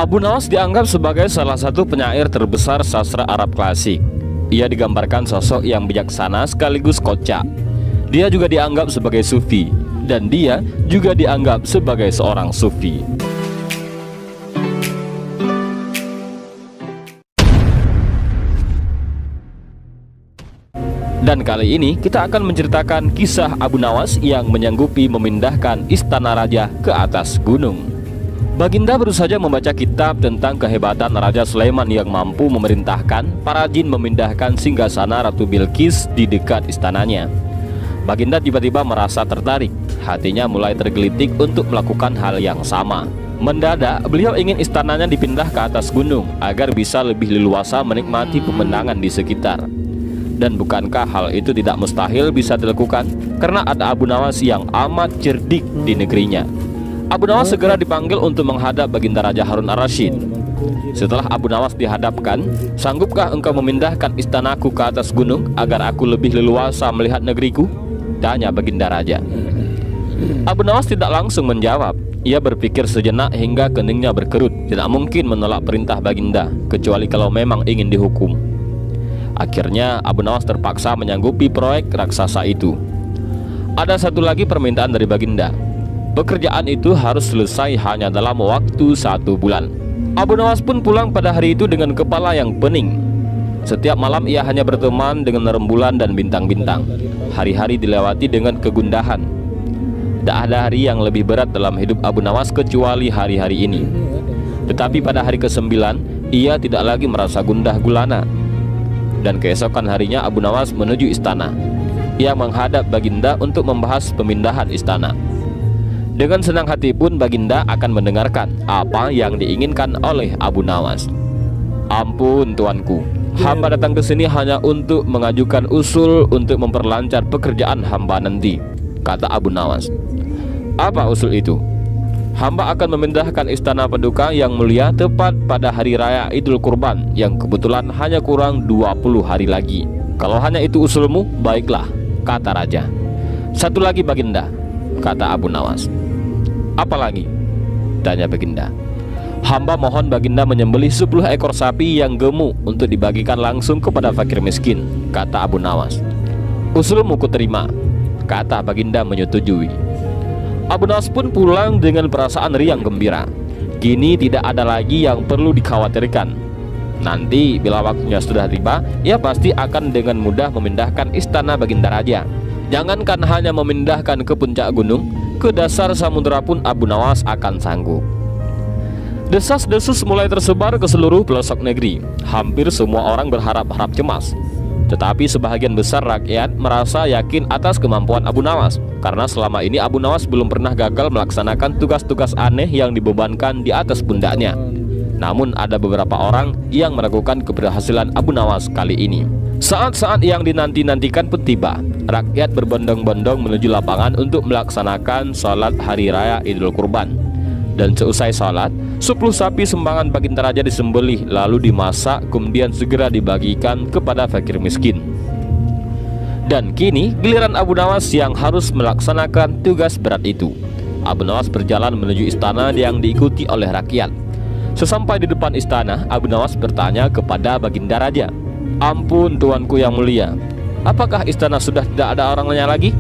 Abu Nawas dianggap sebagai salah satu penyair terbesar sastra Arab klasik. Ia digambarkan sosok yang bijaksana sekaligus kocak. Dia juga dianggap sebagai sufi, dan dia juga dianggap sebagai seorang sufi. Dan kali ini kita akan menceritakan kisah Abu Nawas yang menyanggupi memindahkan istana raja ke atas gunung. Baginda baru saja membaca kitab tentang kehebatan Raja Sulaiman yang mampu memerintahkan para jin memindahkan singgasana Ratu Bilqis di dekat istananya. Baginda tiba-tiba merasa tertarik, hatinya mulai tergelitik untuk melakukan hal yang sama. Mendadak beliau ingin istananya dipindah ke atas gunung agar bisa lebih leluasa menikmati pemandangan di sekitar. Dan bukankah hal itu tidak mustahil bisa dilakukan karena ada Abu Nawas yang amat cerdik di negerinya. Abu Nawas segera dipanggil untuk menghadap Baginda Raja Harun ar-Rasyid. Setelah Abu Nawas dihadapkan, "Sanggupkah engkau memindahkan istanaku ke atas gunung agar aku lebih leluasa melihat negeriku?" tanya Baginda Raja. Abu Nawas tidak langsung menjawab. Ia berpikir sejenak hingga keningnya berkerut. Tidak mungkin menolak perintah Baginda, kecuali kalau memang ingin dihukum. Akhirnya Abu Nawas terpaksa menyanggupi proyek raksasa itu. Ada satu lagi permintaan dari Baginda. Pekerjaan itu harus selesai hanya dalam waktu 1 bulan. Abu Nawas pun pulang pada hari itu dengan kepala yang pening. Setiap malam ia hanya berteman dengan rembulan dan bintang-bintang. Hari-hari dilewati dengan kegundahan. Tak ada hari yang lebih berat dalam hidup Abu Nawas kecuali hari-hari ini. Tetapi pada hari ke-9 ia tidak lagi merasa gundah gulana. Dan keesokan harinya Abu Nawas menuju istana. Ia menghadap Baginda untuk membahas pemindahan istana. Dengan senang hati pun Baginda akan mendengarkan apa yang diinginkan oleh Abu Nawas. "Ampun tuanku, hamba datang ke sini hanya untuk mengajukan usul untuk memperlancar pekerjaan hamba nanti," kata Abu Nawas. "Apa usul itu?" "Hamba akan memindahkan istana paduka yang mulia tepat pada hari raya Idul Kurban yang kebetulan hanya kurang 20 hari lagi." "Kalau hanya itu usulmu, baiklah," kata raja. "Satu lagi Baginda," kata Abu Nawas. "Apa lagi?" tanya Baginda. "Hamba mohon Baginda menyembelih 10 ekor sapi yang gemuk untuk dibagikan langsung kepada fakir miskin," kata Abu Nawas. "Usulmu kuterima," kata Baginda menyetujui. Abu Nawas pun pulang dengan perasaan riang gembira. Kini tidak ada lagi yang perlu dikhawatirkan. Nanti bila waktunya sudah tiba, ia pasti akan dengan mudah memindahkan istana Baginda Raja. Jangankan hanya memindahkan ke puncak gunung, ke dasar samudera pun Abu Nawas akan sanggup. Desas-desus mulai tersebar ke seluruh pelosok negeri. Hampir semua orang berharap-harap cemas. Tetapi sebahagian besar rakyat merasa yakin atas kemampuan Abu Nawas, karena selama ini Abu Nawas belum pernah gagal melaksanakan tugas-tugas aneh yang dibebankan di atas pundaknya. Namun ada beberapa orang yang meragukan keberhasilan Abu Nawas kali ini. Saat-saat yang dinanti-nantikan pun tiba. Rakyat berbondong-bondong menuju lapangan untuk melaksanakan sholat hari raya Idul Kurban. Dan seusai sholat, 10 sapi sumbangan Baginda Raja disembelih, lalu dimasak, kemudian segera dibagikan kepada fakir miskin. Dan kini giliran Abu Nawas yang harus melaksanakan tugas berat itu. Abu Nawas berjalan menuju istana yang diikuti oleh rakyat. Sesampai di depan istana, Abu Nawas bertanya kepada Baginda Raja, "Ampun tuanku yang mulia, apakah istana sudah tidak ada orangnya lagi?"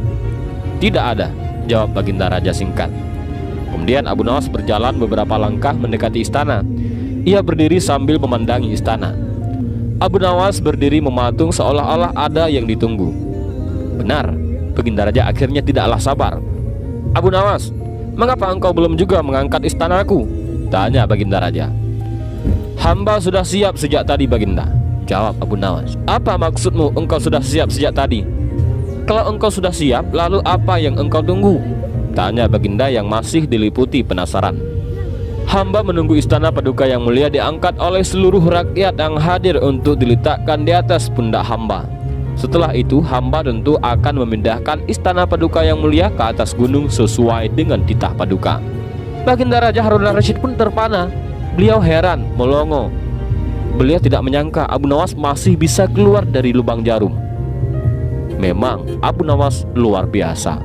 "Tidak ada," jawab Baginda Raja singkat. Kemudian Abu Nawas berjalan beberapa langkah mendekati istana. Ia berdiri sambil memandangi istana. Abu Nawas berdiri mematung seolah-olah ada yang ditunggu. Benar, Baginda Raja akhirnya tidaklah sabar. "Abu Nawas, mengapa engkau belum juga mengangkat istanaku?" tanya Baginda Raja. "Hamba sudah siap sejak tadi Baginda," jawab Abu Nawas. "Apa maksudmu engkau sudah siap sejak tadi? Kalau engkau sudah siap, lalu apa yang engkau tunggu?" tanya Baginda yang masih diliputi penasaran. "Hamba menunggu istana paduka yang mulia diangkat oleh seluruh rakyat yang hadir untuk diletakkan di atas pundak hamba. Setelah itu hamba tentu akan memindahkan istana paduka yang mulia ke atas gunung sesuai dengan titah paduka." Baginda Raja Harun ar-Rasyid pun terpana. Beliau heran, melongo. Beliau tidak menyangka Abu Nawas masih bisa keluar dari lubang jarum. Memang Abu Nawas luar biasa.